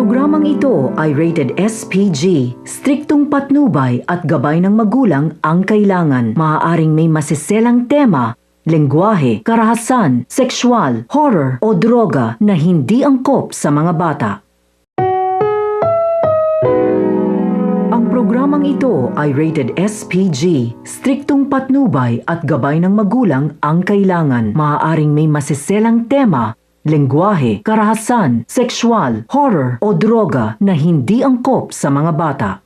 Programang ito ay rated SPG. Striktong patnubay at gabay ng magulang ang kailangan. Maaaring may masiselang tema, lengguwahe, karahasan, sexual, horror o droga na hindi angkop sa mga bata. Ang programang ito ay rated SPG. Striktong patnubay at gabay ng magulang ang kailangan. Maaaring may masiselang tema, lengguwahe, karahasan, sexual, horror o droga na hindi angkop sa mga bata.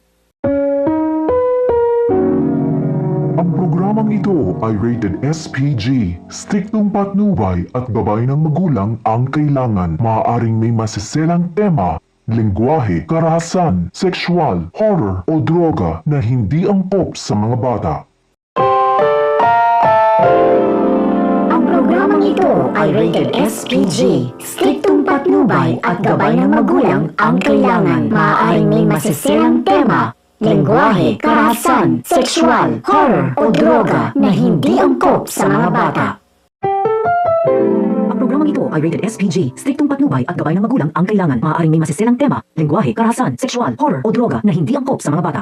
Ang programang ito ay rated SPG. Striktong patnubay at gabay ng magulang ang kailangan. Maaaring may masiselang tema, lengguwahe, karahasan, sexual, horror o droga na hindi angkop sa mga bata. Ang programang ito ay rated SPG. Striktong patnubay at gabay ng magulang ang kailangan. Maaaring may masiselang tema, lengguwahe, karahasan, sexual, horror o droga na hindi angkop sa mga bata. Ang programang ito ay rated SPG. Striktong patnubay at gabay ng magulang ang kailangan. Maaaring may masiselang tema, lengguwahe, karahasan, sexual, horror o droga na hindi angkop sa mga bata.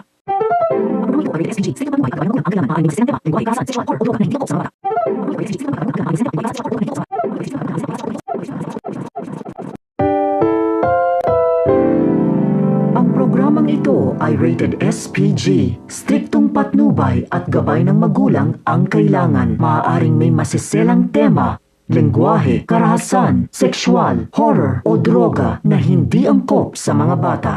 Ang programang ito ay rated SPG. Striktong patnubay at gabay ng magulang ang kailangan. Maaaring may masiselang tema, lengguwahe, karahasan, sexual, horror o droga na hindi angkop sa mga bata.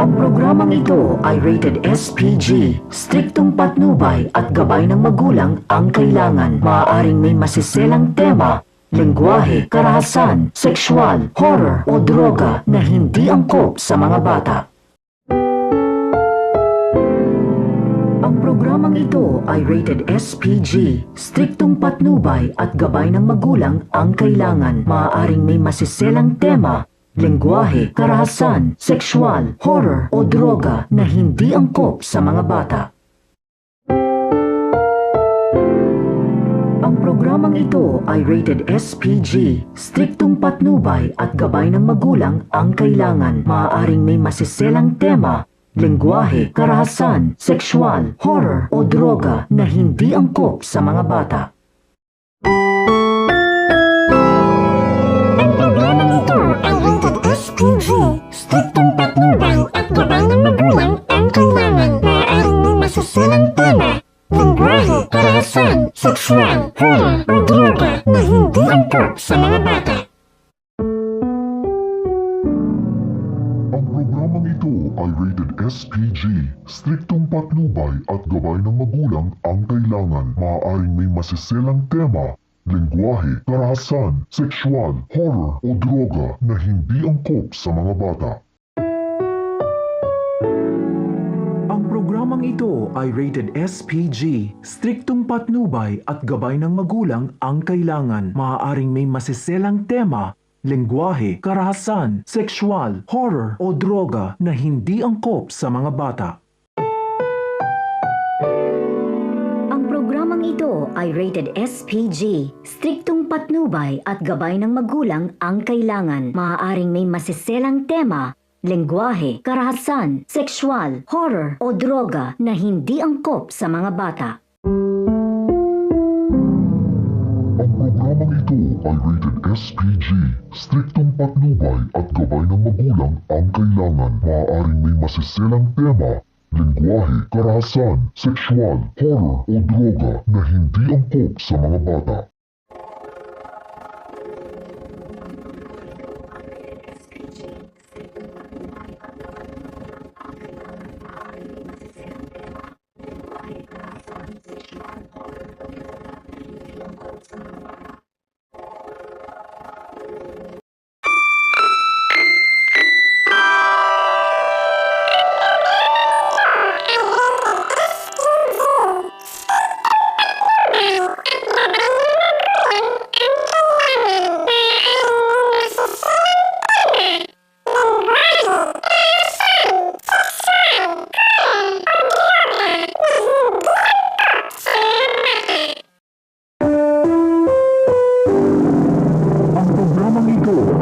Ang programang ito ay rated SPG. Striktong patnubay at gabay ng magulang ang kailangan. Maaaring may masiselang tema, lengguwahe, karahasan, sexual, horror o droga na hindi angkop sa mga bata. Ang programang ito ay rated SPG. Striktong patnubay at gabay ng magulang ang kailangan. Maaaring may masiselang tema, lengguwahe, karahasan, sexual, horror o droga na hindi angkop sa mga bata. Ang programang ito ay rated SPG. Striktong patnubay at gabay ng magulang ang kailangan. Maaaring may masiselang tema, lengguwahe, karahasan, sexual, horror o droga na hindi angkop sa mga bata. Ang programang ito ay rated SPG. Striktong patnubay at gabay ng magulang ang kailangan. Maaaring may masiselang tema, lengguwahe, karahasan, sexual, horror o droga na hindi angkop sa mga bata. Ang programang ito ay rated SPG. Striktong patnubay at gabay ng magulang ang kailangan. Maaaring may masiselang tema, lengguwahe, karahasan, sexual, horror o droga na hindi angkop sa mga bata. Ang programang ito ay rated SPG. Striktong patnubay at gabay ng magulang ang kailangan. Maaaring may masiselang tema, lengguwahe, karahasan, sexual, horror o droga na hindi angkop sa mga bata. Ang programang ito ay rated SPG. Striktong patnubay at gabay ng magulang ang kailangan. Maaaring may masiselang tema, lengguwahe, karahasan, sexual, horror o droga na hindi angkop sa mga bata. Ang programang ito ay rated SPG. Striktong patnubay at gabay ng magulang ang kailangan. Maaaring may masiselang tema, lengguwahe, karahasan, sexual, horror o droga na hindi angkop sa mga bata. Ang programang ito ay rated SPG. Striktong patnubay at gabay ng magulang ang kailangan. Maaaring may masiselang tema, lengguwahe, karahasan, sexual, horror o droga na hindi angkop sa mga bata.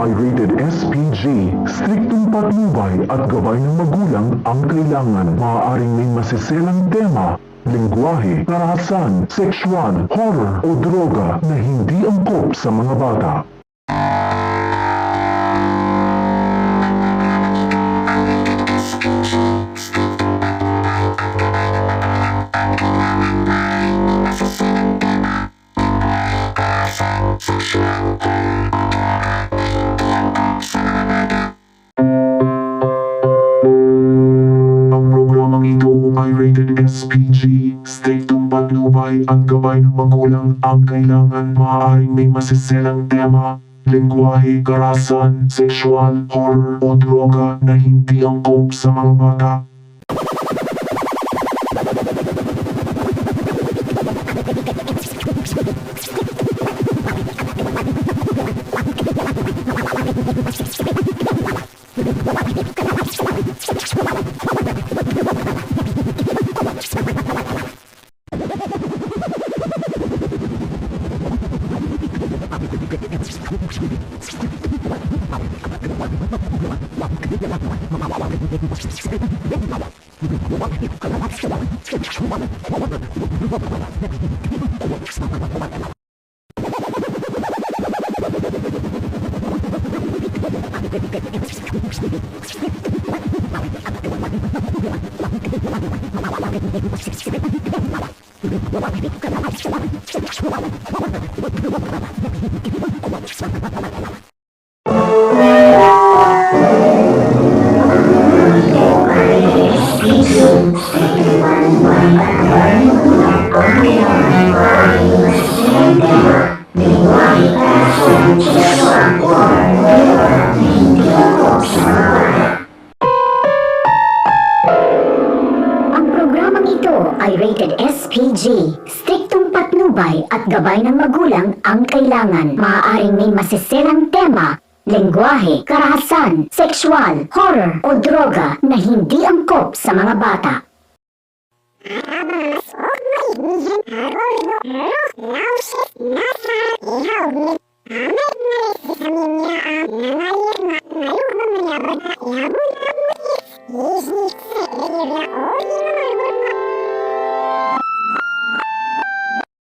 ay rated SPG. Striktong patnubay at gabay ng magulang ang kailangan. Maaaring may masiselang tema, lengguwahe, karahasan, sexual, horror o droga na hindi angkop sa mga bata. Ang programang ito ay rated SPG. Striktong patnubay at gabay ng magulang ang kailangan. Maaaring may masiselang tema, lengguwahe, karahasan, sexual, horror o droga na hindi angkop sa mga bata. Ang programang ito ay rated SPG. Striktong patnubay at gabay ng magulang ang kailangan. Maaaring may masiselang tema, lengguwahe, karahasan, sexual, horror o droga na hindi angkop sa mga bata. Nauset nasa ihawid. Amet na rin sa minya ang